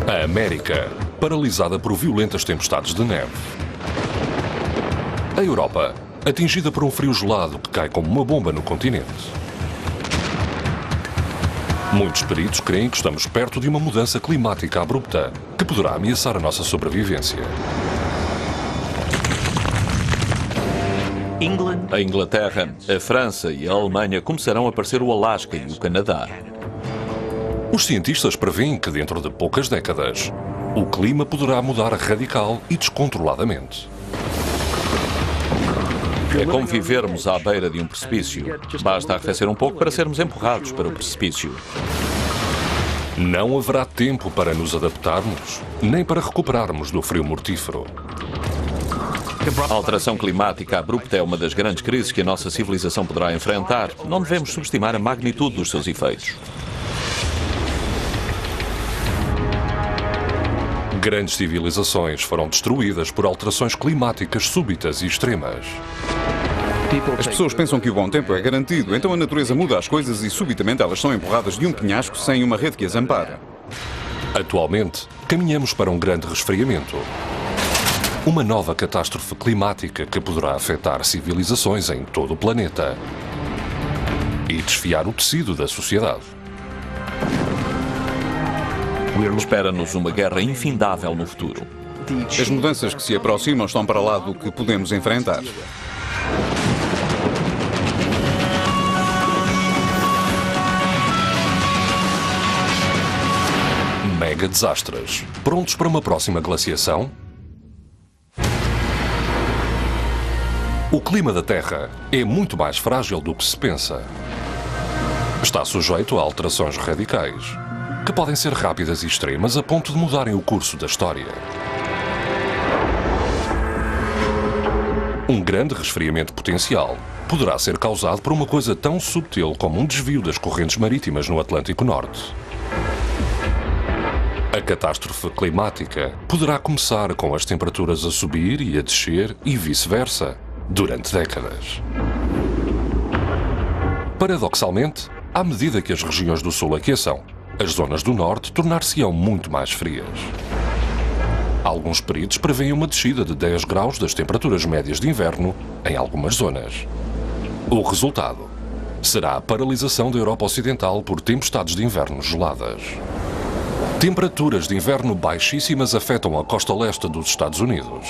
A América, paralisada por violentas tempestades de neve. A Europa, atingida por um frio gelado que cai como uma bomba no continente. Muitos peritos creem que estamos perto de uma mudança climática abrupta que poderá ameaçar a nossa sobrevivência. A Inglaterra, a França e a Alemanha começarão a parecer o Alasca e o Canadá. Os cientistas preveem que dentro de poucas décadas, o clima poderá mudar radical e descontroladamente. É como vivermos à beira de um precipício. Basta arrefecer um pouco para sermos empurrados para o precipício. Não haverá tempo para nos adaptarmos, nem para recuperarmos do frio mortífero. A alteração climática abrupta é uma das grandes crises que a nossa civilização poderá enfrentar. Não devemos subestimar a magnitude dos seus efeitos. Grandes civilizações foram destruídas por alterações climáticas súbitas e extremas. As pessoas pensam que o bom tempo é garantido, então a natureza muda as coisas e subitamente elas são empurradas de um penhasco sem uma rede que as ampare. Atualmente, caminhamos para um grande resfriamento. Uma nova catástrofe climática que poderá afetar civilizações em todo o planeta e desfiar o tecido da sociedade. Espera-nos uma guerra infindável no futuro. As mudanças que se aproximam estão para lá do que podemos enfrentar. Mega desastres. Prontos para uma próxima glaciação? O clima da Terra é muito mais frágil do que se pensa. Está sujeito a alterações radicais, que podem ser rápidas e extremas a ponto de mudarem o curso da história. Um grande resfriamento potencial poderá ser causado por uma coisa tão subtil como um desvio das correntes marítimas no Atlântico Norte. A catástrofe climática poderá começar com as temperaturas a subir e a descer e vice-versa durante décadas. Paradoxalmente, à medida que as regiões do Sul aqueçam, as zonas do Norte tornar-se-ão muito mais frias. Alguns peritos preveem uma descida de 10 graus das temperaturas médias de inverno em algumas zonas. O resultado será a paralisação da Europa Ocidental por tempestades de inverno geladas. Temperaturas de inverno baixíssimas afetam a costa leste dos Estados Unidos.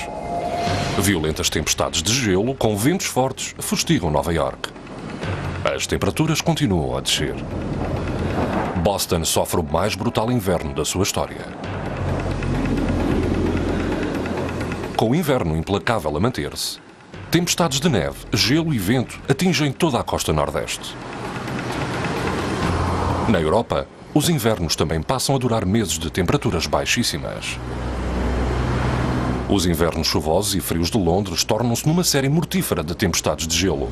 Violentas tempestades de gelo com ventos fortes fustigam Nova York. As temperaturas continuam a descer. Boston sofre o mais brutal inverno da sua história. Com o inverno implacável a manter-se, tempestades de neve, gelo e vento atingem toda a costa nordeste. Na Europa, os invernos também passam a durar meses de temperaturas baixíssimas. Os invernos chuvosos e frios de Londres tornam-se numa série mortífera de tempestades de gelo.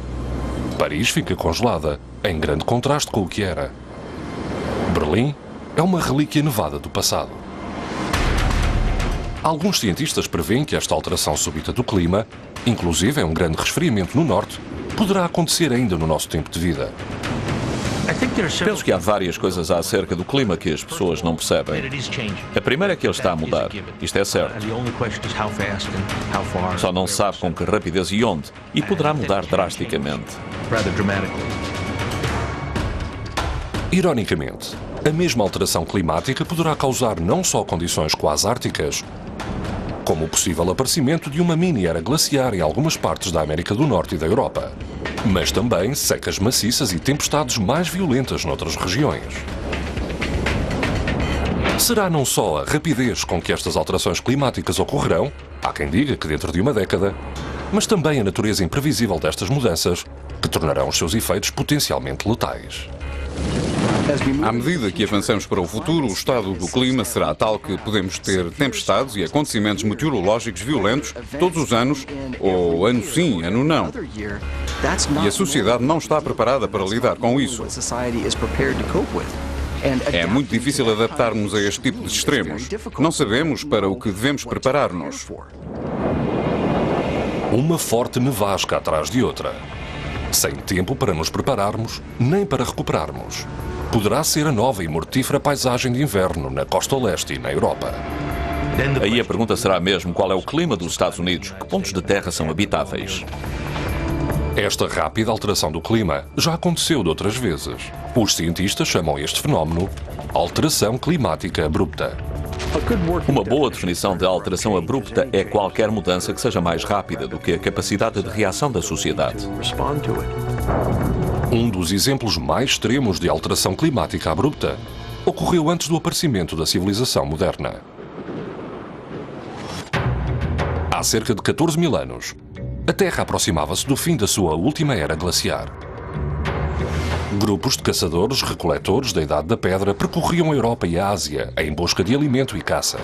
Paris fica congelada, em grande contraste com o que era. Berlim é uma relíquia nevada do passado. Alguns cientistas preveem que esta alteração súbita do clima, inclusive um grande resfriamento no norte, poderá acontecer ainda no nosso tempo de vida. Penso que há várias coisas acerca do clima que as pessoas não percebem. A primeira é que ele está a mudar. Isto é certo. Só não se sabe com que rapidez e onde. E poderá mudar drasticamente. Ironicamente, a mesma alteração climática poderá causar não só condições quase árticas, como o possível aparecimento de uma mini-era glaciar em algumas partes da América do Norte e da Europa, mas também secas maciças e tempestades mais violentas noutras regiões. Será não só a rapidez com que estas alterações climáticas ocorrerão, há quem diga que dentro de uma década, mas também a natureza imprevisível destas mudanças, que tornarão os seus efeitos potencialmente letais. À medida que avançamos para o futuro, o estado do clima será tal que podemos ter tempestades e acontecimentos meteorológicos violentos todos os anos, ou ano sim, ano não. E a sociedade não está preparada para lidar com isso. É muito difícil adaptar-nos a este tipo de extremos. Não sabemos para o que devemos preparar-nos. Uma forte nevasca atrás de outra. Sem tempo para nos prepararmos, nem para recuperarmos. poderá ser a nova e mortífera paisagem de inverno na costa leste e na Europa. Aí a pergunta será mesmo qual é o clima dos Estados Unidos, que pontos de terra são habitáveis. Esta rápida alteração do clima já aconteceu de outras vezes. Os cientistas chamam este fenómeno alteração climática abrupta. Uma boa definição de alteração abrupta é qualquer mudança que seja mais rápida do que a capacidade de reação da sociedade. Um dos exemplos mais extremos de alteração climática abrupta ocorreu antes do aparecimento da civilização moderna. Há cerca de 14 mil anos, a Terra aproximava-se do fim da sua última era glaciar. Grupos de caçadores-recoletores da Idade da Pedra percorriam a Europa e a Ásia em busca de alimento e caça.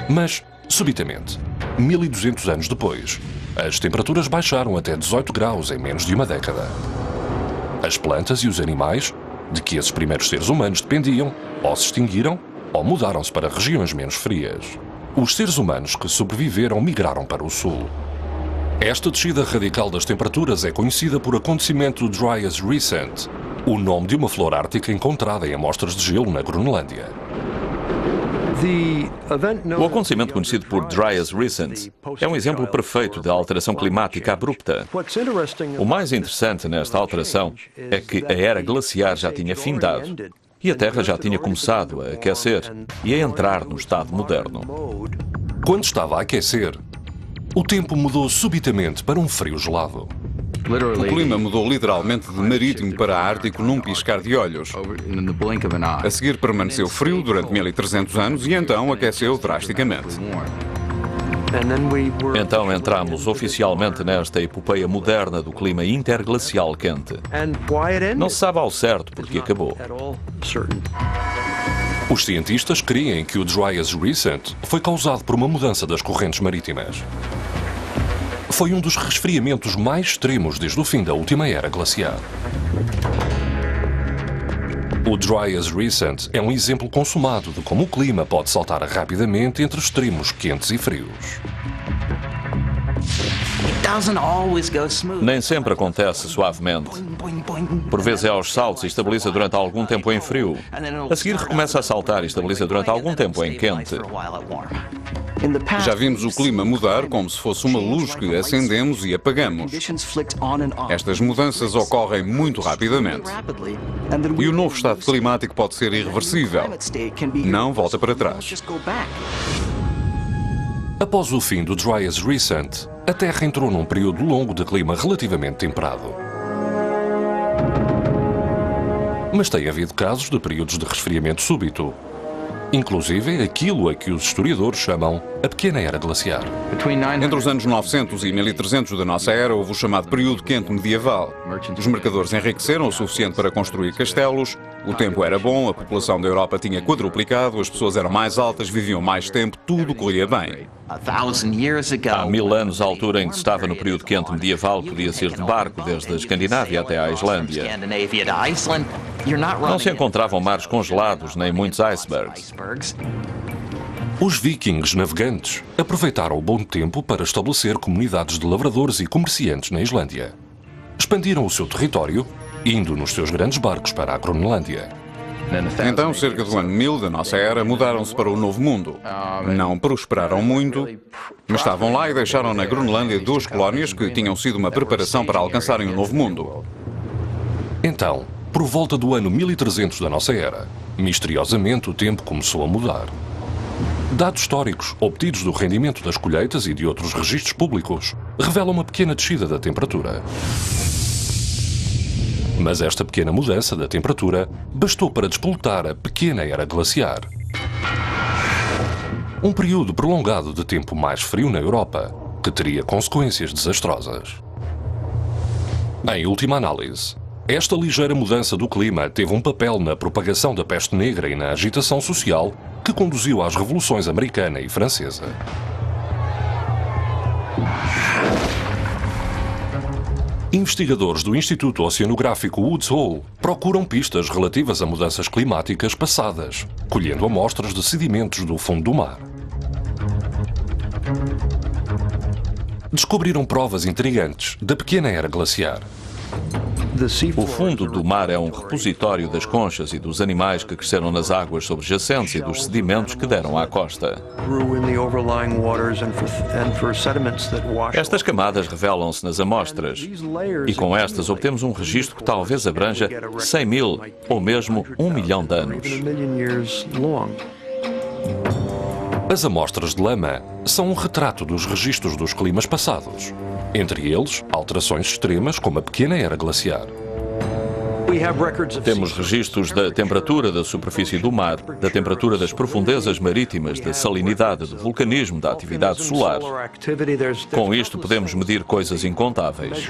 Mas, subitamente, 1200 anos depois, as temperaturas baixaram até 18 graus em menos de uma década. As plantas e os animais, de que esses primeiros seres humanos dependiam, ou se extinguiram, ou mudaram-se para regiões menos frias. Os seres humanos que sobreviveram migraram para o sul. Esta descida radical das temperaturas é conhecida por acontecimento Dryas Recent, o nome de uma flor ártica encontrada em amostras de gelo na Groenlândia. O acontecimento conhecido por Dryas Recent é um exemplo perfeito de alteração climática abrupta. O mais interessante nesta alteração é que a era glaciar já tinha findado e a Terra já tinha começado a aquecer e a entrar no estado moderno. Quando estava a aquecer, o tempo mudou subitamente para um frio gelado. O clima mudou literalmente de marítimo para ártico num piscar de olhos. A seguir permaneceu frio durante 1300 anos e então aqueceu drasticamente. Então entramos oficialmente nesta epopeia moderna do clima interglacial quente. Não se sabe ao certo porque acabou. Os cientistas creem que o Dryas Recent foi causado por uma mudança das correntes marítimas. Foi um dos resfriamentos mais extremos desde o fim da última era glaciar. O Dryas Recent é um exemplo consumado de como o clima pode saltar rapidamente entre extremos quentes e frios. Nem sempre acontece suavemente. Por vezes é aos saltos e estabiliza durante algum tempo em frio. A seguir recomeça a saltar e estabiliza durante algum tempo em quente. Já vimos o clima mudar como se fosse uma luz que acendemos e apagamos. Estas mudanças ocorrem muito rapidamente. E o novo estado climático pode ser irreversível. Não volta para trás. Após o fim do Dryas Recent, a Terra entrou num período longo de clima relativamente temperado. Mas tem havido casos de períodos de resfriamento súbito. Inclusive aquilo a que os historiadores chamam a Pequena Era Glaciar. Entre os anos 900 e 1300 da nossa era houve o chamado período quente medieval. Os mercadores enriqueceram o suficiente para construir castelos, o tempo era bom, a população da Europa tinha quadruplicado, as pessoas eram mais altas, viviam mais tempo, tudo corria bem. Há 1000 anos, a altura em que se estava no período quente medieval podia ser de barco desde a Escandinávia até à Islândia. Não se encontravam mares congelados nem muitos icebergs. Os vikings navegantes aproveitaram o bom tempo para estabelecer comunidades de lavradores e comerciantes na Islândia. Expandiram o seu território, indo nos seus grandes barcos para a Groenlândia. Então, cerca do ano 1000 da nossa era, mudaram-se para o Novo Mundo. Não prosperaram muito, mas estavam lá e deixaram na Groenlândia 2 colónias que tinham sido uma preparação para alcançarem o Novo Mundo. Então, por volta do ano 1300 da nossa era, misteriosamente o tempo começou a mudar. Dados históricos obtidos do rendimento das colheitas e de outros registros públicos revelam uma pequena descida da temperatura. Mas esta pequena mudança da temperatura bastou para despoletar a Pequena Era Glaciar. Um período prolongado de tempo mais frio na Europa, que teria consequências desastrosas. Em última análise, esta ligeira mudança do clima teve um papel na propagação da peste negra e na agitação social que conduziu às revoluções americana e francesa. Investigadores do Instituto Oceanográfico Woods Hole procuram pistas relativas a mudanças climáticas passadas, colhendo amostras de sedimentos do fundo do mar. Descobriram provas intrigantes da Pequena Era Glaciar. O fundo do mar é um repositório das conchas e dos animais que cresceram nas águas subjacentes e dos sedimentos que deram à costa. Estas camadas revelam-se nas amostras e com estas obtemos um registro que talvez abranja 100 mil ou mesmo 1 milhão de anos. As amostras de lama são um retrato dos registros dos climas passados. Entre eles, alterações extremas como a pequena era glaciar. Temos registros da temperatura da superfície do mar, da temperatura das profundezas marítimas, da salinidade, do vulcanismo, da atividade solar. Com isto podemos medir coisas incontáveis.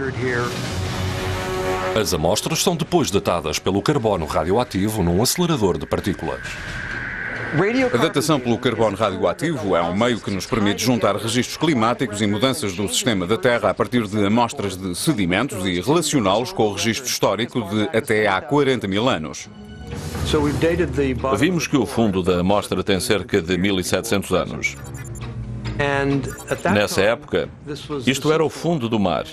As amostras são depois datadas pelo carbono radioativo num acelerador de partículas. A datação pelo carbono radioativo é um meio que nos permite juntar registros climáticos e mudanças do sistema da Terra a partir de amostras de sedimentos e relacioná-los com o registro histórico de até há 40 mil anos. Vimos que o fundo da amostra tem cerca de 1700 anos. Nessa época, isto era o fundo do mar,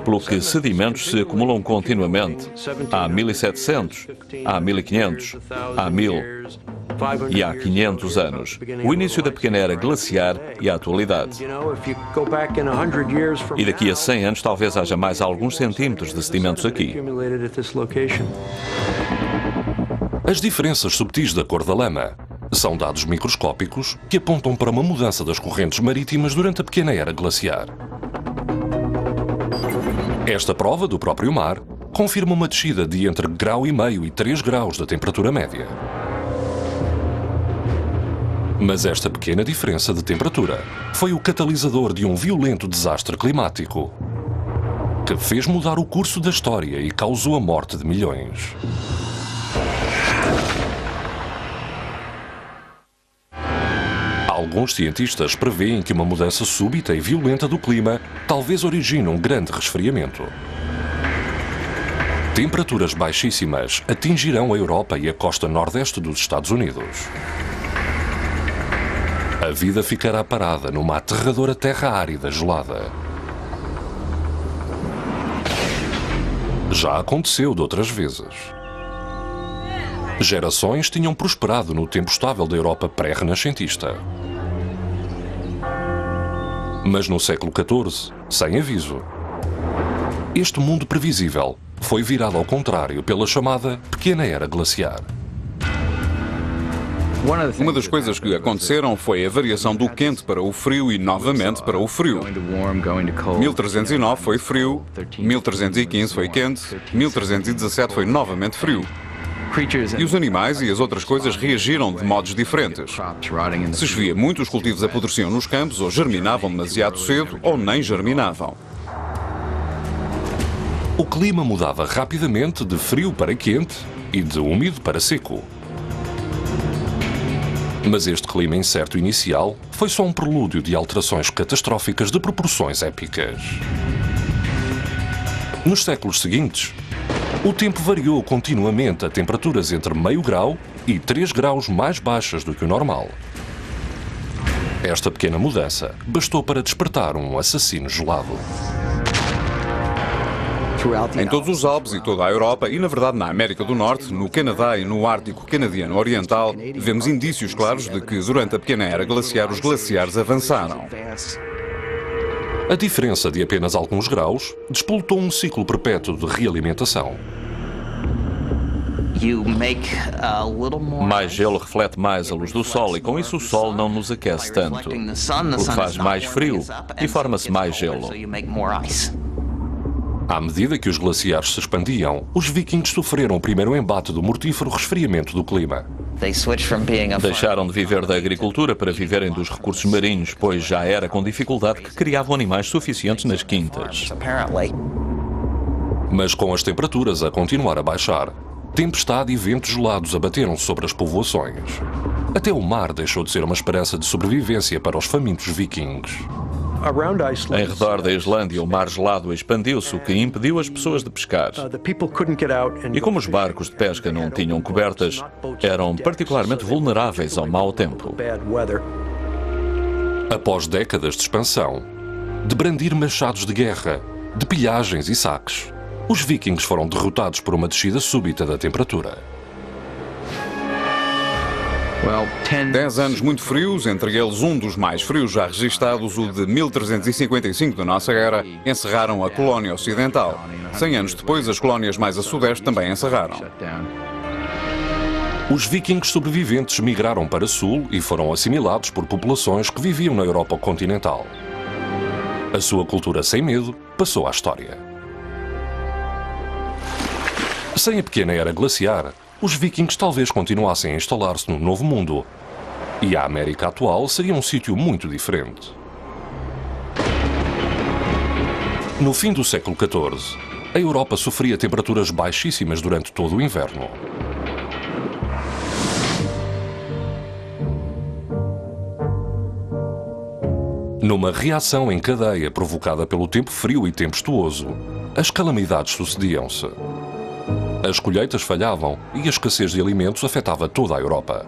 pelo que sedimentos se acumulam continuamente. Há 1700, há 1500, há 1000 e há 500 anos. O início da pequena era glaciar e a atualidade. E daqui a 100 anos talvez haja mais alguns centímetros de sedimentos aqui. As diferenças subtis da cor da lama são dados microscópicos que apontam para uma mudança das correntes marítimas durante a pequena era glaciar. Esta prova do próprio mar confirma uma descida de entre 1,5 grau e 3 graus da temperatura média. Mas esta pequena diferença de temperatura foi o catalisador de um violento desastre climático que fez mudar o curso da história e causou a morte de milhões. Alguns cientistas preveem que uma mudança súbita e violenta do clima talvez origine um grande resfriamento. Temperaturas baixíssimas atingirão a Europa e a costa nordeste dos Estados Unidos. A vida ficará parada numa aterradora terra árida gelada. Já aconteceu de outras vezes. Gerações tinham prosperado no tempo estável da Europa pré-renascentista. Mas no século XIV, sem aviso, este mundo previsível foi virado ao contrário pela chamada Pequena Era Glaciar. Uma das coisas que aconteceram foi a variação do quente para o frio e novamente para o frio. 1309 foi frio, 1315 foi quente, 1317 foi novamente frio. E os animais e as outras coisas reagiram de modos diferentes. Se chovia muito, os cultivos apodreciam nos campos ou germinavam demasiado cedo ou nem germinavam. O clima mudava rapidamente de frio para quente e de úmido para seco. Mas este clima incerto inicial foi só um prelúdio de alterações catastróficas de proporções épicas. Nos séculos seguintes, o tempo variou continuamente a temperaturas entre meio grau e 3 graus mais baixas do que o normal. Esta pequena mudança bastou para despertar um assassino gelado. Em todos os Alpes e toda a Europa, e na verdade na América do Norte, no Canadá e no Ártico Canadiano Oriental, vemos indícios claros de que durante a pequena era glaciar os glaciares avançaram. A diferença de apenas alguns graus despoltou um ciclo perpétuo de realimentação. Mais gelo reflete mais a luz do Sol e com isso o Sol não nos aquece tanto, o que faz mais frio e forma-se mais gelo. À medida que os glaciares se expandiam, os vikings sofreram o primeiro embate do mortífero resfriamento do clima. Deixaram de viver da agricultura para viverem dos recursos marinhos, pois já era com dificuldade que criavam animais suficientes nas quintas. Mas com as temperaturas a continuar a baixar, tempestade e ventos gelados abateram sobre as povoações. Até o mar deixou de ser uma esperança de sobrevivência para os famintos vikings. Em redor da Islândia, o mar gelado expandiu-se, o que impediu as pessoas de pescar. E como os barcos de pesca não tinham cobertas, eram particularmente vulneráveis ao mau tempo. Após décadas de expansão, de brandir machados de guerra, de pilhagens e saques, os vikings foram derrotados por uma descida súbita da temperatura. 10 anos muito frios, entre eles um dos mais frios já registados, o de 1355 da nossa era, encerraram a colónia ocidental. 100 anos depois, as colónias mais a sudeste também encerraram. Os vikings sobreviventes migraram para sul e foram assimilados por populações que viviam na Europa continental. A sua cultura sem medo passou à história. Sem a pequena era glaciar, os vikings talvez continuassem a instalar-se no Novo Mundo, e a América atual seria um sítio muito diferente. No fim do século XIV, a Europa sofria temperaturas baixíssimas durante todo o inverno. Numa reação em cadeia provocada pelo tempo frio e tempestuoso, as calamidades sucediam-se. As colheitas falhavam e a escassez de alimentos afetava toda a Europa.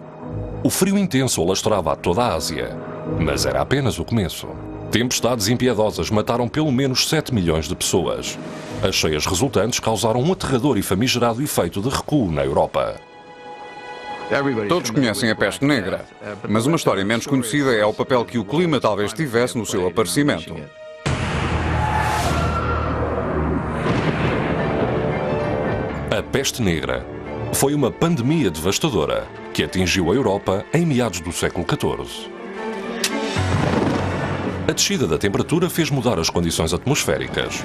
O frio intenso alastrava a toda a Ásia, mas era apenas o começo. Tempestades impiedosas mataram pelo menos 7 milhões de pessoas. As cheias resultantes causaram um aterrador e famigerado efeito de recuo na Europa. Todos conhecem a peste negra, mas uma história menos conhecida é o papel que o clima talvez tivesse no seu aparecimento. A peste negra foi uma pandemia devastadora que atingiu a Europa em meados do século XIV. A descida da temperatura fez mudar as condições atmosféricas,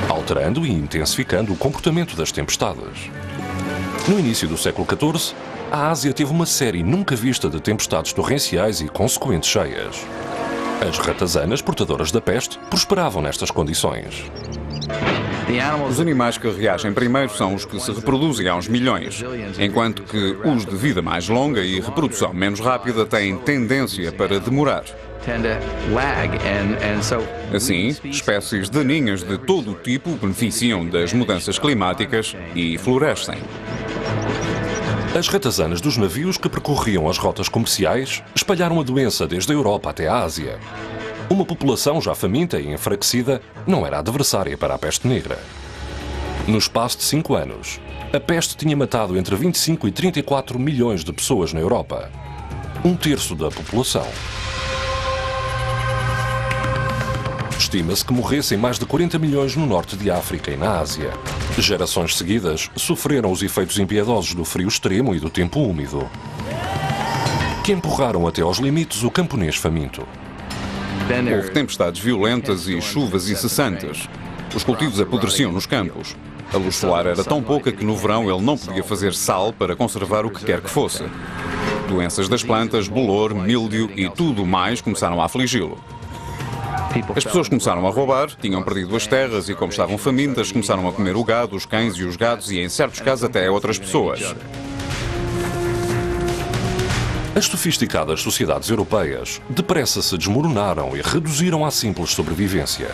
alterando e intensificando o comportamento das tempestades. No início do século XIV, a Ásia teve uma série nunca vista de tempestades torrenciais e consequentes cheias. As ratazanas portadoras da peste prosperavam nestas condições. Os animais que reagem primeiro são os que se reproduzem aos milhões, enquanto que os de vida mais longa e reprodução menos rápida têm tendência para demorar. Assim, espécies daninhas de todo o tipo beneficiam das mudanças climáticas e florescem. As ratazanas dos navios que percorriam as rotas comerciais espalharam a doença desde a Europa até a Ásia. Uma população já faminta e enfraquecida não era adversária para a peste negra. No espaço de 5 anos, a peste tinha matado entre 25 e 34 milhões de pessoas na Europa, um terço da população. Estima-se que morressem mais de 40 milhões no norte de África e na Ásia. Gerações seguidas sofreram os efeitos impiedosos do frio extremo e do tempo úmido, que empurraram até aos limites o camponês faminto. Houve tempestades violentas e chuvas incessantes. Os cultivos apodreciam nos campos. A luz solar era tão pouca que no verão ele não podia fazer sal para conservar o que quer que fosse. Doenças das plantas, bolor, míldio e tudo mais começaram a afligi-lo. As pessoas começaram a roubar, tinham perdido as terras e, como estavam famintas, começaram a comer o gado, os cães e os gados e, em certos casos, até outras pessoas. As sofisticadas sociedades europeias depressa se desmoronaram e reduziram à simples sobrevivência.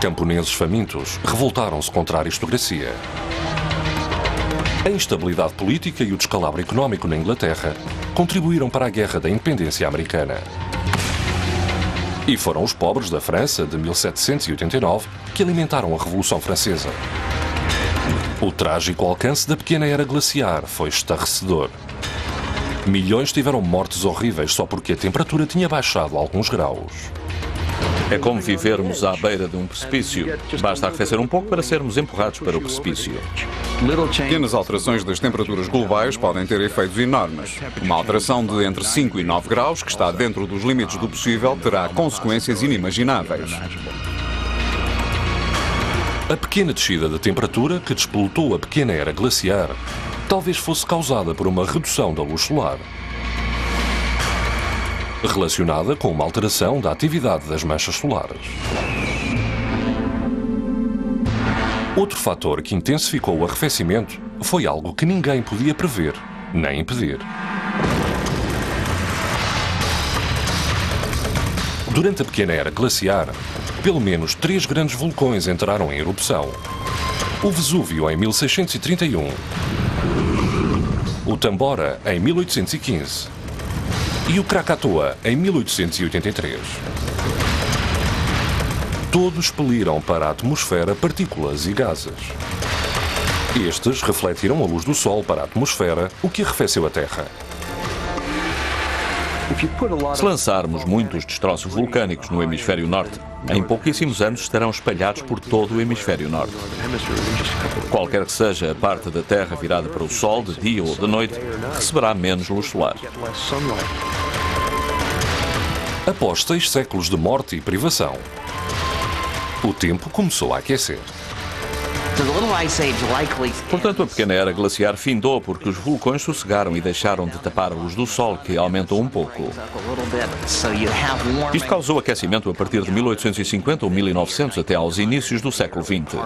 Camponeses famintos revoltaram-se contra a aristocracia. A instabilidade política e o descalabro económico na Inglaterra contribuíram para a Guerra da Independência Americana. E foram os pobres da França de 1789 que alimentaram a Revolução Francesa. O trágico alcance da pequena era glaciar foi estarrecedor. Milhões tiveram mortes horríveis só porque a temperatura tinha baixado alguns graus. É como vivermos à beira de um precipício. Basta arrefecer um pouco para sermos empurrados para o precipício. Pequenas alterações das temperaturas globais podem ter efeitos enormes. Uma alteração de entre 5 e 9 graus, que está dentro dos limites do possível, terá consequências inimagináveis. A pequena descida da temperatura que despolutou a pequena era glaciar talvez fosse causada por uma redução da luz solar, relacionada com uma alteração da atividade das manchas solares. Outro fator que intensificou o arrefecimento foi algo que ninguém podia prever nem impedir. Durante a pequena era glaciar, pelo menos 3 grandes vulcões entraram em erupção. O Vesúvio em 1631, o Tambora em 1815 e o Krakatoa em 1883. todos expeliram para a atmosfera partículas e gases. Estes refletiram a luz do Sol para a atmosfera, o que arrefeceu a Terra. Se lançarmos muitos destroços vulcânicos no hemisfério norte, em pouquíssimos anos estarão espalhados por todo o hemisfério norte. Qualquer que seja a parte da Terra virada para o Sol, de dia ou de noite, receberá menos luz solar. Após 6 séculos de morte e privação, o tempo começou a aquecer. Portanto, a pequena era glaciar findou porque os vulcões sossegaram e deixaram de tapar a luz do Sol, que aumentou um pouco. Isto causou aquecimento a partir de 1850 ou 1900 até aos inícios do século XX.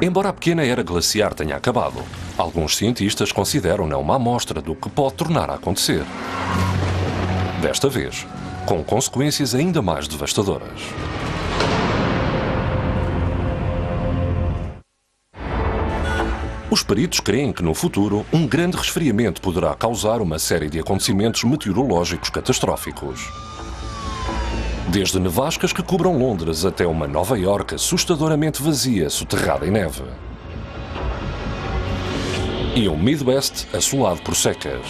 Embora a pequena era glaciar tenha acabado, alguns cientistas consideram-na uma amostra do que pode tornar a acontecer. Desta vez, com consequências ainda mais devastadoras. Os peritos creem que no futuro um grande resfriamento poderá causar uma série de acontecimentos meteorológicos catastróficos. Desde nevascas que cobram Londres até uma Nova Iorque assustadoramente vazia, soterrada em neve. E um Midwest assolado por secas.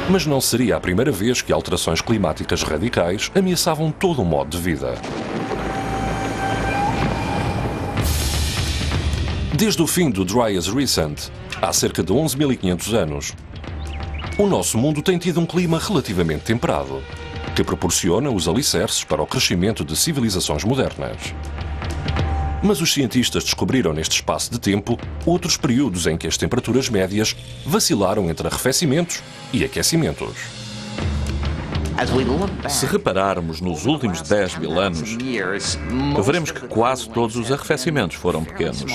Mas não seria a primeira vez que alterações climáticas radicais ameaçavam todo o modo de vida. Desde o fim do Dryas Recent, há cerca de 11.500 anos, o nosso mundo tem tido um clima relativamente temperado, que proporciona os alicerces para o crescimento de civilizações modernas. Mas os cientistas descobriram neste espaço de tempo outros períodos em que as temperaturas médias vacilaram entre arrefecimentos e aquecimentos. Se repararmos nos últimos 10.000 anos, veremos que quase todos os arrefecimentos foram pequenos.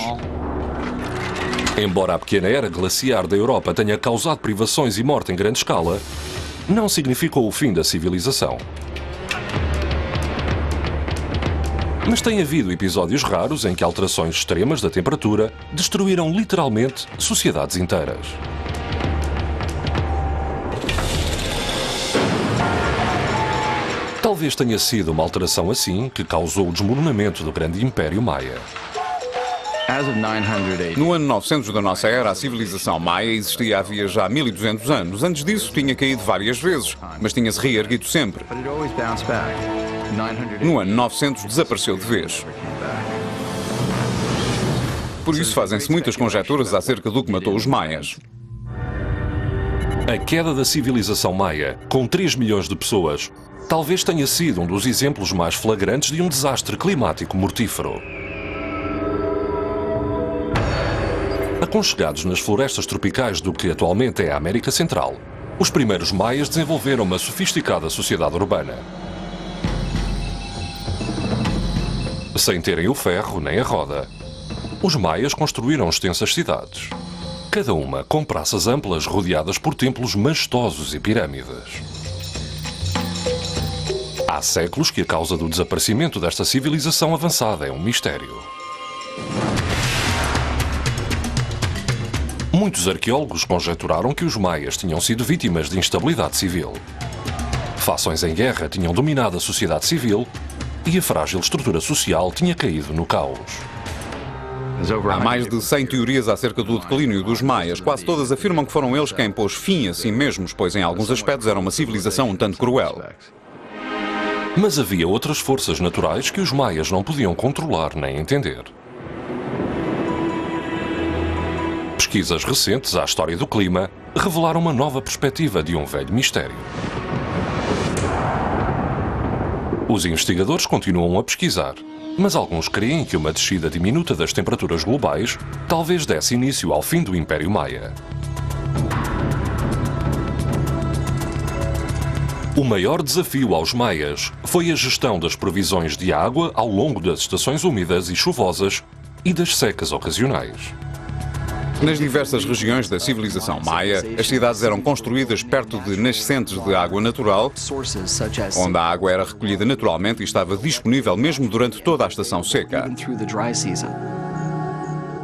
Embora a pequena era glaciar da Europa tenha causado privações e morte em grande escala, não significou o fim da civilização. Mas tem havido episódios raros em que alterações extremas da temperatura destruíram literalmente sociedades inteiras. Talvez tenha sido uma alteração assim que causou o desmoronamento do grande Império Maia. No ano 900 da nossa era, a civilização maia existia havia já 1200 anos. Antes disso, tinha caído várias vezes, mas tinha-se reerguido sempre. No ano 900, desapareceu de vez. Por isso, fazem-se muitas conjecturas acerca do que matou os maias. A queda da civilização maia, com 3 milhões de pessoas, talvez tenha sido um dos exemplos mais flagrantes de um desastre climático mortífero. Aconchegados nas florestas tropicais do que atualmente é a América Central, os primeiros maias desenvolveram uma sofisticada sociedade urbana. Sem terem o ferro nem a roda, os maias construíram extensas cidades, cada uma com praças amplas rodeadas por templos majestosos e pirâmides. Há séculos que a causa do desaparecimento desta civilização avançada é um mistério. Muitos arqueólogos conjecturaram que os maias tinham sido vítimas de instabilidade civil. Fações em guerra tinham dominado a sociedade civil e a frágil estrutura social tinha caído no caos. Há mais de 100 teorias acerca do declínio dos maias. Quase todas afirmam que foram eles quem pôs fim a si mesmos, pois em alguns aspectos era uma civilização um tanto cruel. Mas havia outras forças naturais que os maias não podiam controlar nem entender. Pesquisas recentes à história do clima revelaram uma nova perspectiva de um velho mistério. Os investigadores continuam a pesquisar, mas alguns creem que uma descida diminuta das temperaturas globais talvez desse início ao fim do Império Maia. O maior desafio aos maias foi a gestão das provisões de água ao longo das estações úmidas e chuvosas e das secas ocasionais. Nas diversas regiões da civilização maia, as cidades eram construídas perto de nascentes de água natural, onde a água era recolhida naturalmente e estava disponível mesmo durante toda a estação seca.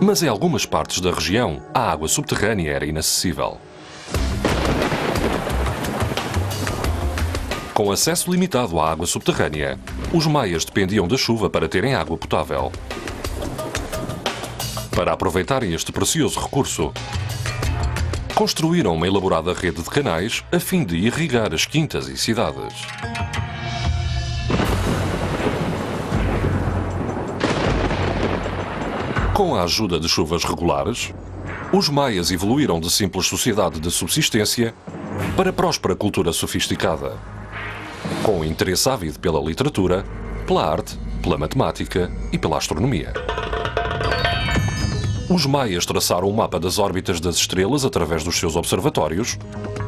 Mas em algumas partes da região, a água subterrânea era inacessível. Com acesso limitado à água subterrânea, os maias dependiam da chuva para terem água potável. Para aproveitarem este precioso recurso, construíram uma elaborada rede de canais a fim de irrigar as quintas e cidades. Com a ajuda de chuvas regulares, os maias evoluíram de simples sociedade de subsistência para próspera cultura sofisticada, com um interesse ávido pela literatura, pela arte, pela matemática e pela astronomia. Os maias traçaram o mapa das órbitas das estrelas através dos seus observatórios,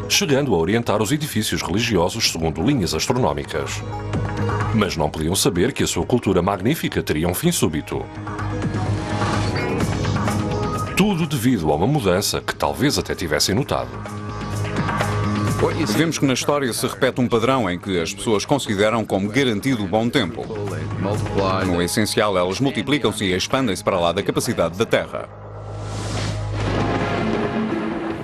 chegando a orientar os edifícios religiosos segundo linhas astronómicas. Mas não podiam saber que a sua cultura magnífica teria um fim súbito. Tudo devido a uma mudança que talvez até tivessem notado. Vemos que na história se repete um padrão em que as pessoas consideram como garantido o bom tempo. No essencial, elas multiplicam-se e expandem-se para lá da capacidade da Terra.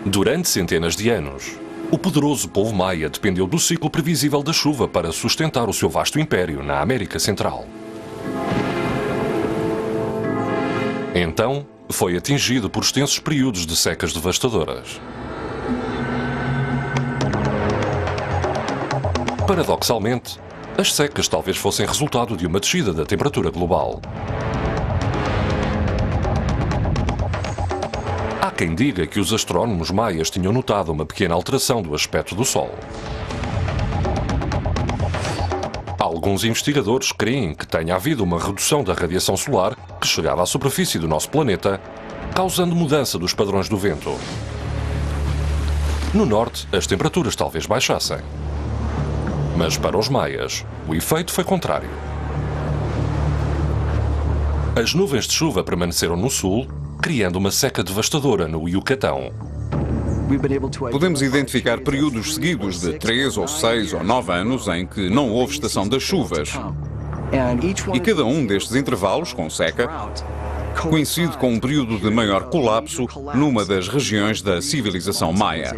Durante centenas de anos, o poderoso povo maia dependeu do ciclo previsível da chuva para sustentar o seu vasto império na América Central. Então, foi atingido por extensos períodos de secas devastadoras. Paradoxalmente, as secas talvez fossem resultado de uma descida da temperatura global. Há quem diga que os astrónomos maias tinham notado uma pequena alteração do aspecto do Sol. Alguns investigadores creem que tenha havido uma redução da radiação solar que chegava à superfície do nosso planeta, causando mudança dos padrões do vento. No norte, as temperaturas talvez baixassem. Mas para os maias, o efeito foi contrário. As nuvens de chuva permaneceram no sul, criando uma seca devastadora no Yucatão. Podemos identificar períodos seguidos de 3 ou 6 ou 9 anos em que não houve estação das chuvas. E cada um destes intervalos com seca coincide com um período de maior colapso numa das regiões da civilização maia.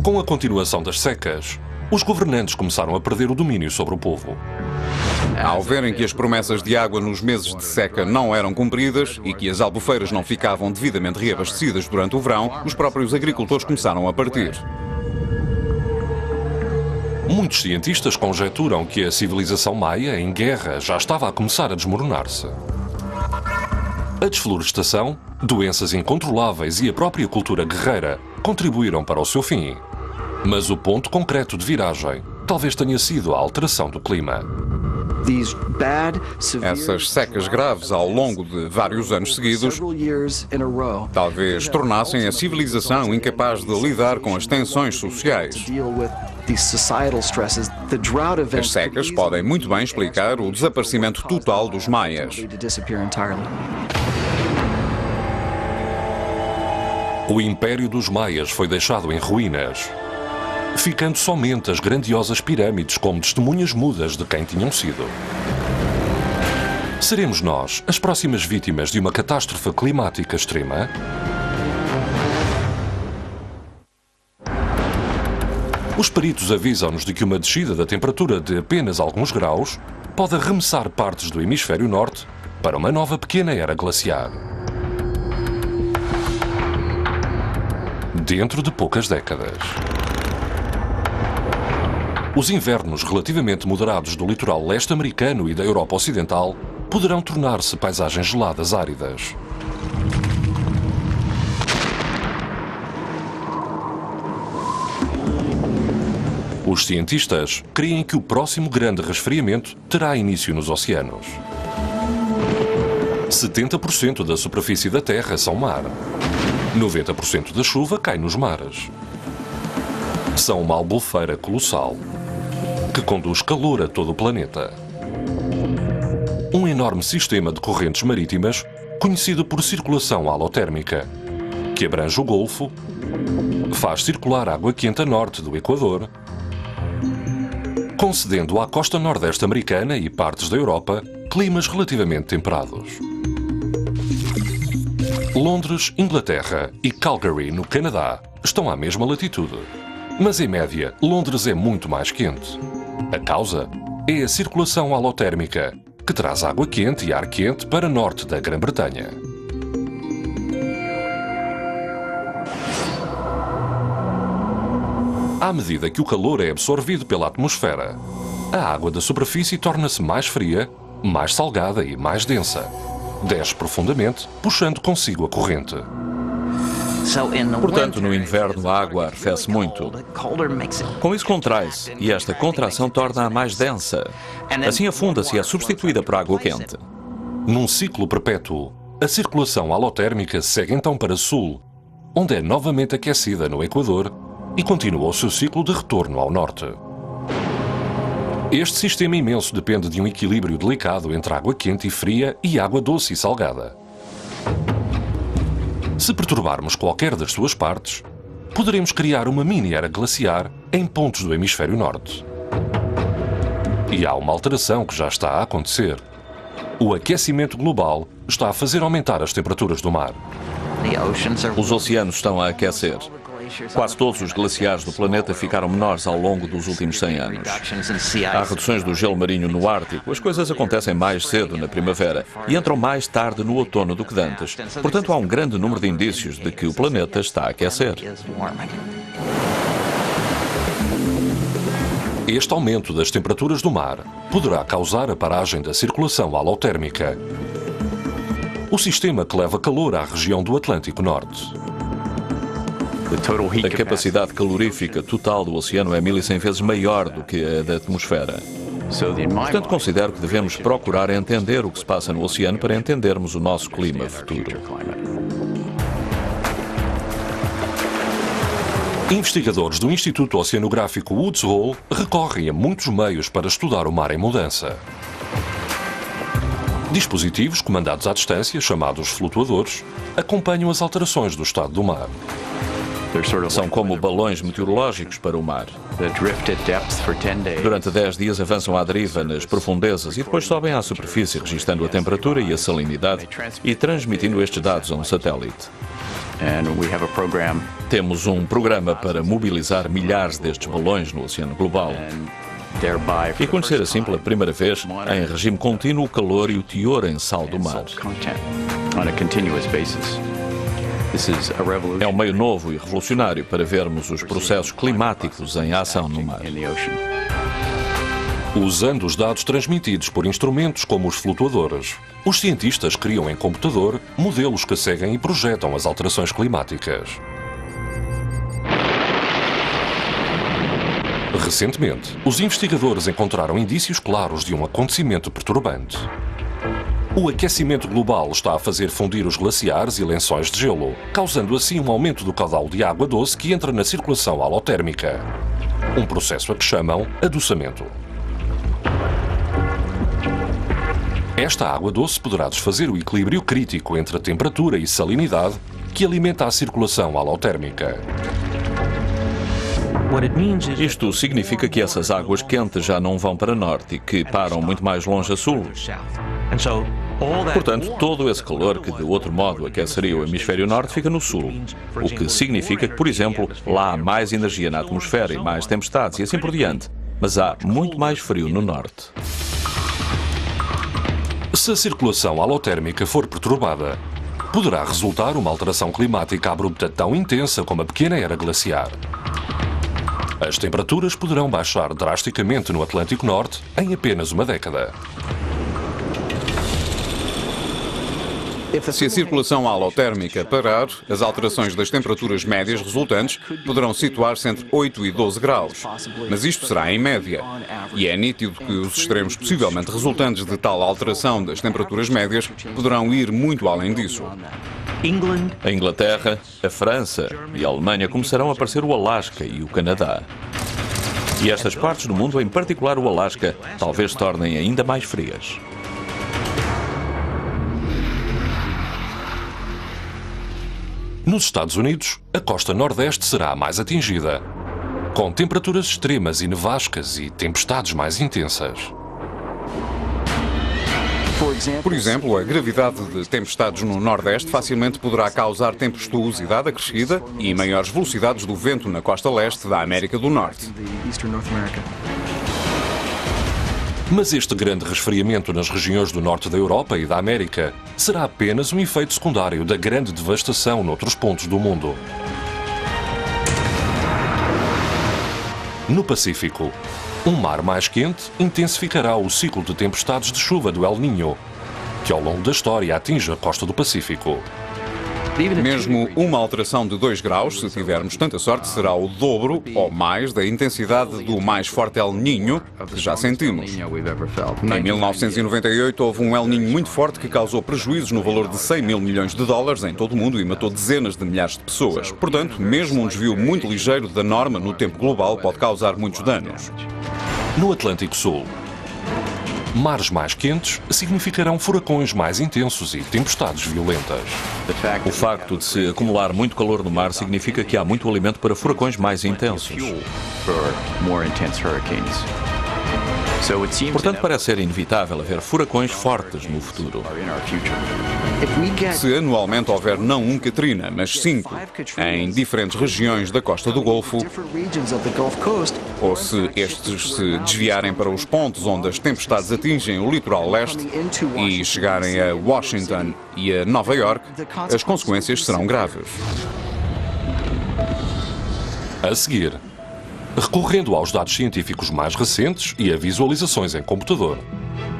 Com a continuação das secas, os governantes começaram a perder o domínio sobre o povo. Ao verem que as promessas de água nos meses de seca não eram cumpridas e que as albufeiras não ficavam devidamente reabastecidas durante o verão, os próprios agricultores começaram a partir. Muitos cientistas conjecturam que a civilização maia, em guerra, já estava a começar a desmoronar-se. A desflorestação, doenças incontroláveis e a própria cultura guerreira contribuíram para o seu fim. Mas o ponto concreto de viragem talvez tenha sido a alteração do clima. Essas secas graves ao longo de vários anos seguidos talvez tornassem a civilização incapaz de lidar com as tensões sociais. As secas podem muito bem explicar o desaparecimento total dos maias. O Império dos Maias foi deixado em ruínas, ficando somente as grandiosas pirâmides como testemunhas mudas de quem tinham sido. Seremos nós as próximas vítimas de uma catástrofe climática extrema? Os peritos avisam-nos de que uma descida da temperatura de apenas alguns graus pode arremessar partes do hemisfério norte para uma nova pequena era glaciar. Dentro de poucas décadas. Os invernos relativamente moderados do litoral leste americano e da Europa Ocidental poderão tornar-se paisagens geladas áridas. Os cientistas creem que o próximo grande resfriamento terá início nos oceanos. 70% da superfície da Terra são mar. 90% da chuva cai nos mares. São uma albufeira colossal que conduz calor a todo o planeta. Um enorme sistema de correntes marítimas conhecido por circulação halotérmica, que abrange o Golfo, faz circular água quente a norte do Equador, concedendo à costa nordeste americana e partes da Europa climas relativamente temperados. Londres, Inglaterra e Calgary, no Canadá, estão à mesma latitude. Mas, em média, Londres é muito mais quente. A causa é a circulação halotérmica, que traz água quente e ar quente para norte da Grã-Bretanha. À medida que o calor é absorvido pela atmosfera, a água da superfície torna-se mais fria, mais salgada e mais densa. Desce profundamente, puxando consigo a corrente. Portanto, no inverno a água arrefece muito. Com isso contrai-se, e esta contração torna-a mais densa. Assim afunda-se e é substituída por água quente. Num ciclo perpétuo, a circulação halotérmica segue então para sul, onde é novamente aquecida no Equador e continua o seu ciclo de retorno ao norte. Este sistema imenso depende de um equilíbrio delicado entre água quente e fria e água doce e salgada. Se perturbarmos qualquer das suas partes, poderemos criar uma mini era glaciar em pontos do hemisfério norte. E há uma alteração que já está a acontecer. O aquecimento global está a fazer aumentar as temperaturas do mar. Os oceanos estão a aquecer. Quase todos os glaciares do planeta ficaram menores ao longo dos últimos 100 anos. Há reduções do gelo marinho no Ártico. As coisas acontecem mais cedo na primavera e entram mais tarde no outono do que antes. Portanto, há um grande número de indícios de que o planeta está a aquecer. Este aumento das temperaturas do mar poderá causar a paragem da circulação halotérmica, o sistema que leva calor à região do Atlântico Norte. A capacidade calorífica total do oceano é 1100 vezes maior do que a da atmosfera. Portanto, considero que devemos procurar entender o que se passa no oceano para entendermos o nosso clima futuro. Investigadores do Instituto Oceanográfico Woods Hole recorrem a muitos meios para estudar o mar em mudança. Dispositivos comandados à distância, chamados flutuadores, acompanham as alterações do estado do mar. São como balões meteorológicos para o mar. Durante 10 dias avançam à deriva nas profundezas e depois sobem à superfície, registando a temperatura e a salinidade e transmitindo estes dados a um satélite. Temos um programa para mobilizar milhares destes balões no oceano global e conhecer assim pela primeira vez, em regime contínuo, o calor e o teor em sal do mar. É um meio novo e revolucionário para vermos os processos climáticos em ação no mar. Usando os dados transmitidos por instrumentos como os flutuadores, os cientistas criam em computador modelos que seguem e projetam as alterações climáticas. Recentemente, os investigadores encontraram indícios claros de um acontecimento perturbante. O aquecimento global está a fazer fundir os glaciares e lençóis de gelo, causando assim um aumento do caudal de água doce que entra na circulação halotérmica. Um processo a que chamam adoçamento. Esta água doce poderá desfazer o equilíbrio crítico entre a temperatura e salinidade que alimenta a circulação halotérmica. Isto significa que essas águas quentes já não vão para norte e que param muito mais longe a sul. Portanto, todo esse calor que de outro modo aqueceria o hemisfério norte fica no sul, o que significa que, por exemplo, lá há mais energia na atmosfera e mais tempestades e assim por diante, mas há muito mais frio no norte. Se a circulação halotérmica for perturbada, poderá resultar uma alteração climática abrupta tão intensa como a pequena era glaciar. As temperaturas poderão baixar drasticamente no Atlântico Norte em apenas uma década. Se a circulação halotérmica parar, as alterações das temperaturas médias resultantes poderão situar-se entre 8 e 12 graus. Mas isto será em média. E é nítido que os extremos possivelmente resultantes de tal alteração das temperaturas médias poderão ir muito além disso. A Inglaterra, a França e a Alemanha começarão a aparecer o Alasca e o Canadá. E estas partes do mundo, em particular o Alasca, talvez se tornem ainda mais frias. Nos Estados Unidos, a costa nordeste será a mais atingida, com temperaturas extremas e nevascas e tempestades mais intensas. Por exemplo, a gravidade de tempestades no Nordeste facilmente poderá causar tempestuosidade acrescida e maiores velocidades do vento na costa leste da América do Norte. Mas este grande resfriamento nas regiões do norte da Europa e da América será apenas um efeito secundário da grande devastação noutros pontos do mundo. No Pacífico, um mar mais quente intensificará o ciclo de tempestades de chuva do El Niño, que ao longo da história atinge a costa do Pacífico. Mesmo uma alteração de 2 graus, se tivermos tanta sorte, será o dobro ou mais da intensidade do mais forte El Niño que já sentimos. Em 1998 houve um El Niño muito forte que causou prejuízos no valor de 100 mil milhões de dólares em todo o mundo e matou dezenas de milhares de pessoas. Portanto, mesmo um desvio muito ligeiro da norma no tempo global pode causar muitos danos. No Atlântico Sul, mares mais quentes significarão furacões mais intensos e tempestades violentas. O facto de se acumular muito calor no mar significa que há muito alimento para furacões mais intensos. Portanto, parece ser inevitável haver furacões fortes no futuro. Se anualmente houver não um Katrina, mas 5, em diferentes regiões da costa do Golfo, ou se estes se desviarem para os pontos onde as tempestades atingem o litoral leste e chegarem a Washington e a Nova York, as consequências serão graves. A seguir, recorrendo aos dados científicos mais recentes e a visualizações em computador,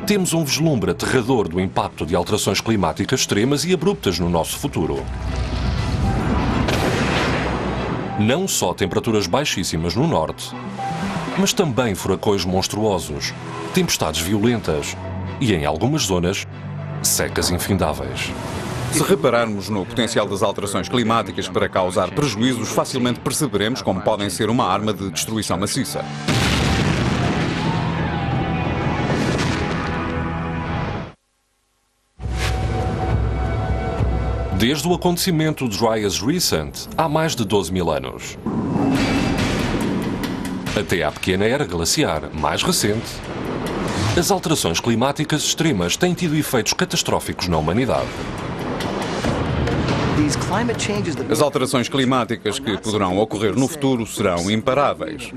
temos um vislumbre aterrador do impacto de alterações climáticas extremas e abruptas no nosso futuro. Não só temperaturas baixíssimas no norte, mas também furacões monstruosos, tempestades violentas e, em algumas zonas, secas infindáveis. Se repararmos no potencial das alterações climáticas para causar prejuízos, facilmente perceberemos como podem ser uma arma de destruição maciça. Desde o acontecimento Dry as Recent, há mais de 12 mil anos, até à pequena era glaciar, mais recente, as alterações climáticas extremas têm tido efeitos catastróficos na humanidade. As alterações climáticas que poderão ocorrer no futuro serão imparáveis.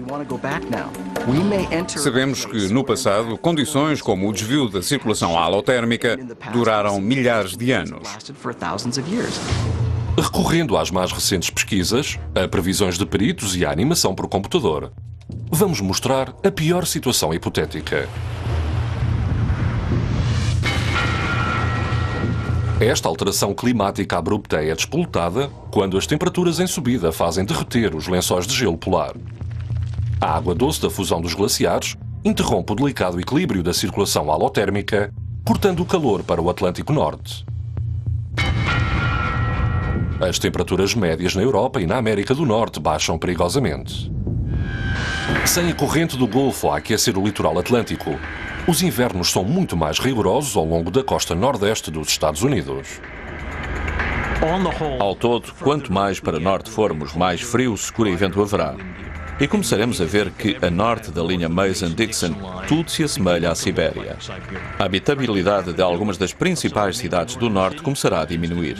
Sabemos que, no passado, condições como o desvio da circulação alotérmica duraram milhares de anos. Recorrendo às mais recentes pesquisas, a previsões de peritos e à animação por computador, vamos mostrar a pior situação hipotética. Esta alteração climática abrupta é despoletada quando as temperaturas em subida fazem derreter os lençóis de gelo polar. A água doce da fusão dos glaciares interrompe o delicado equilíbrio da circulação alotérmica, cortando o calor para o Atlântico Norte. As temperaturas médias na Europa e na América do Norte baixam perigosamente. Sem a corrente do Golfo a aquecer o litoral atlântico, os invernos são muito mais rigorosos ao longo da costa nordeste dos Estados Unidos. Ao todo, quanto mais para norte formos, mais frio, secura e vento haverá. E começaremos a ver que, a norte da linha Mason-Dixon, tudo se assemelha à Sibéria. A habitabilidade de algumas das principais cidades do norte começará a diminuir.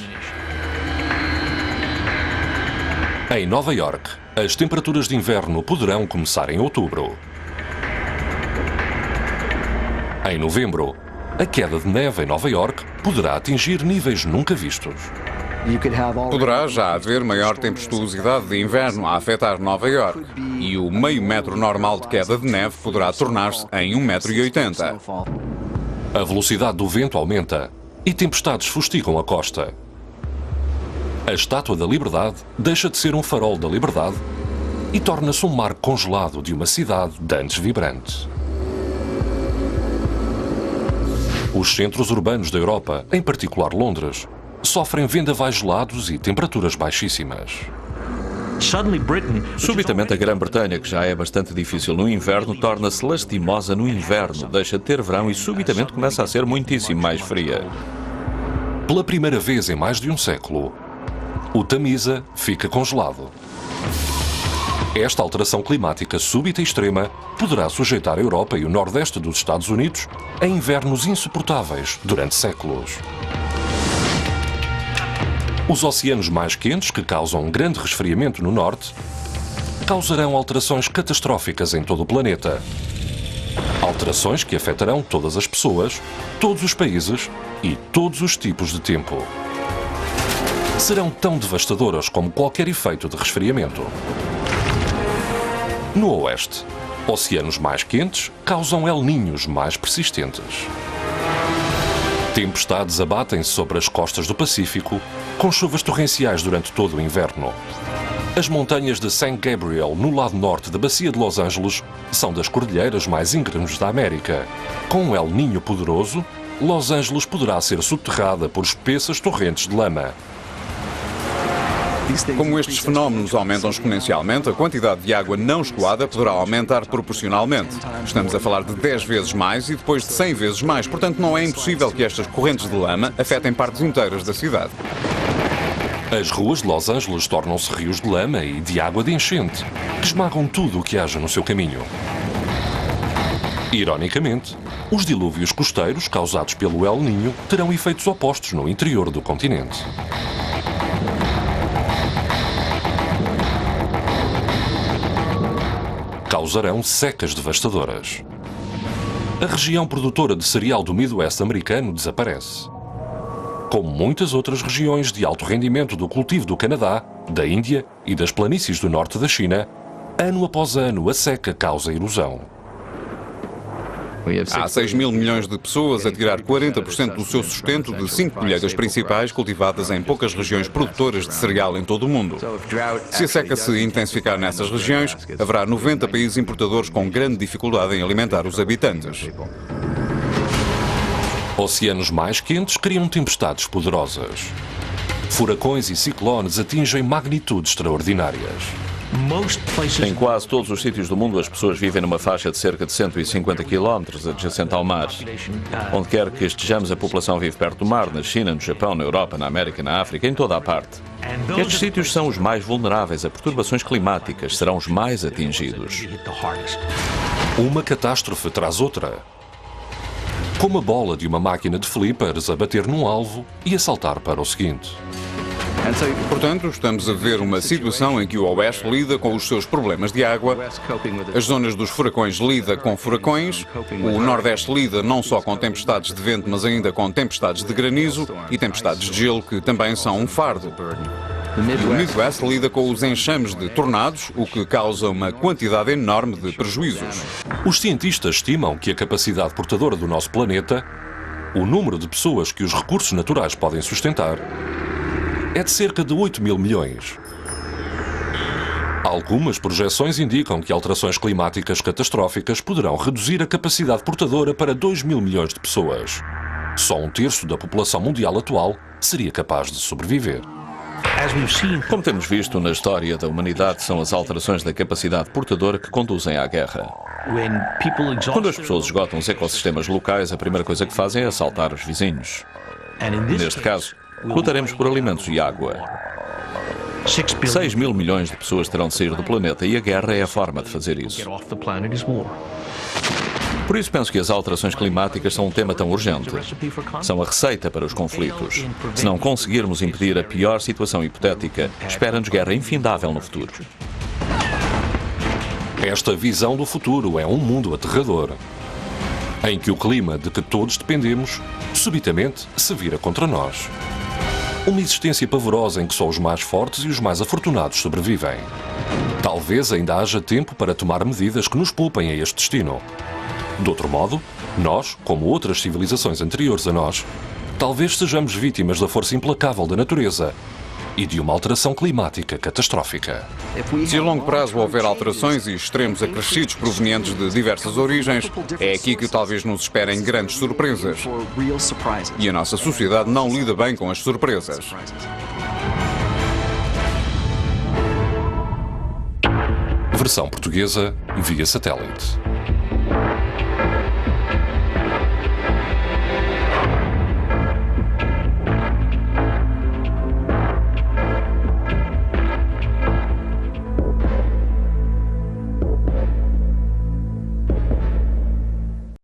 Em Nova York, as temperaturas de inverno poderão começar em outubro. Em novembro, a queda de neve em Nova York poderá atingir níveis nunca vistos. Poderá já haver maior tempestuosidade de inverno a afetar Nova York e o meio metro normal de queda de neve poderá tornar-se em 1,80 m. A velocidade do vento aumenta e tempestades fustigam a costa. A Estátua da Liberdade deixa de ser um farol da liberdade e torna-se um mar congelado de uma cidade de antes vibrante. Os centros urbanos da Europa, em particular Londres, sofrem vendavais gelados e temperaturas baixíssimas. Subitamente a Grã-Bretanha, que já é bastante difícil no inverno, torna-se lastimosa no inverno, deixa de ter verão e subitamente começa a ser muitíssimo mais fria. Pela primeira vez em mais de um século, o Tamisa fica congelado. Esta alteração climática súbita e extrema poderá sujeitar a Europa e o Nordeste dos Estados Unidos a invernos insuportáveis durante séculos. Os oceanos mais quentes, que causam um grande resfriamento no Norte, causarão alterações catastróficas em todo o planeta. Alterações que afetarão todas as pessoas, todos os países e todos os tipos de tempo. Serão tão devastadoras como qualquer efeito de resfriamento. No Oeste, oceanos mais quentes causam El Niños mais persistentes. Tempestades abatem-se sobre as costas do Pacífico, com chuvas torrenciais durante todo o inverno. As montanhas de St. Gabriel, no lado norte da Bacia de Los Angeles, são das cordilheiras mais íngremes da América. Com um El Niño poderoso, Los Angeles poderá ser soterrada por espessas torrentes de lama. Como estes fenómenos aumentam exponencialmente, a quantidade de água não escoada poderá aumentar proporcionalmente. Estamos a falar de 10 vezes mais e depois de 100 vezes mais, portanto não é impossível que estas correntes de lama afetem partes inteiras da cidade. As ruas de Los Angeles tornam-se rios de lama e de água de enchente, que esmagam tudo o que haja no seu caminho. Ironicamente, os dilúvios costeiros causados pelo El Niño terão efeitos opostos no interior do continente. Causarão secas devastadoras. A região produtora de cereal do Midwest americano desaparece. Como muitas outras regiões de alto rendimento do cultivo do Canadá, da Índia e das planícies do norte da China, ano após ano a seca causa erosão. Há 6 mil milhões de pessoas a tirar 40% do seu sustento de 5 colheitas principais cultivadas em poucas regiões produtoras de cereal em todo o mundo. Se a seca se intensificar nessas regiões, haverá 90 países importadores com grande dificuldade em alimentar os habitantes. Oceanos mais quentes criam tempestades poderosas. Furacões e ciclones atingem magnitudes extraordinárias. Em quase todos os sítios do mundo, as pessoas vivem numa faixa de cerca de 150 km adjacente ao mar. Onde quer que estejamos, a população vive perto do mar, na China, no Japão, na Europa, na América, na África, em toda a parte. Estes sítios são os mais vulneráveis a perturbações climáticas, serão os mais atingidos. Uma catástrofe traz outra. Como a bola de uma máquina de flippers a bater num alvo e a saltar para o seguinte. Portanto, estamos a ver uma situação em que o Oeste lida com os seus problemas de água, as zonas dos furacões lida com furacões, o Nordeste lida não só com tempestades de vento, mas ainda com tempestades de granizo e tempestades de gelo, que também são um fardo. E o Midwest lida com os enxames de tornados, o que causa uma quantidade enorme de prejuízos. Os cientistas estimam que a capacidade portadora do nosso planeta, o número de pessoas que os recursos naturais podem sustentar, é de cerca de 8 mil milhões. Algumas projeções indicam que alterações climáticas catastróficas poderão reduzir a capacidade portadora para 2 mil milhões de pessoas. Só um terço da população mundial atual seria capaz de sobreviver. Como temos visto na história da humanidade, são as alterações da capacidade portadora que conduzem à guerra. Quando as pessoas esgotam os ecossistemas locais, a primeira coisa que fazem é assaltar os vizinhos. Neste caso, lutaremos por alimentos e água. 6 mil milhões de pessoas terão de sair do planeta e a guerra é a forma de fazer isso. Por isso penso que as alterações climáticas são um tema tão urgente. São a receita para os conflitos. Se não conseguirmos impedir a pior situação hipotética, espera-nos guerra infindável no futuro. Esta visão do futuro é um mundo aterrador, em que o clima de que todos dependemos, subitamente, se vira contra nós. Uma existência pavorosa em que só os mais fortes e os mais afortunados sobrevivem. Talvez ainda haja tempo para tomar medidas que nos poupem a este destino. De outro modo, nós, como outras civilizações anteriores a nós, talvez sejamos vítimas da força implacável da natureza e de uma alteração climática catastrófica. Se a longo prazo houver alterações e extremos acrescidos provenientes de diversas origens, é aqui que talvez nos esperem grandes surpresas. E a nossa sociedade não lida bem com as surpresas. Versão portuguesa via satélite.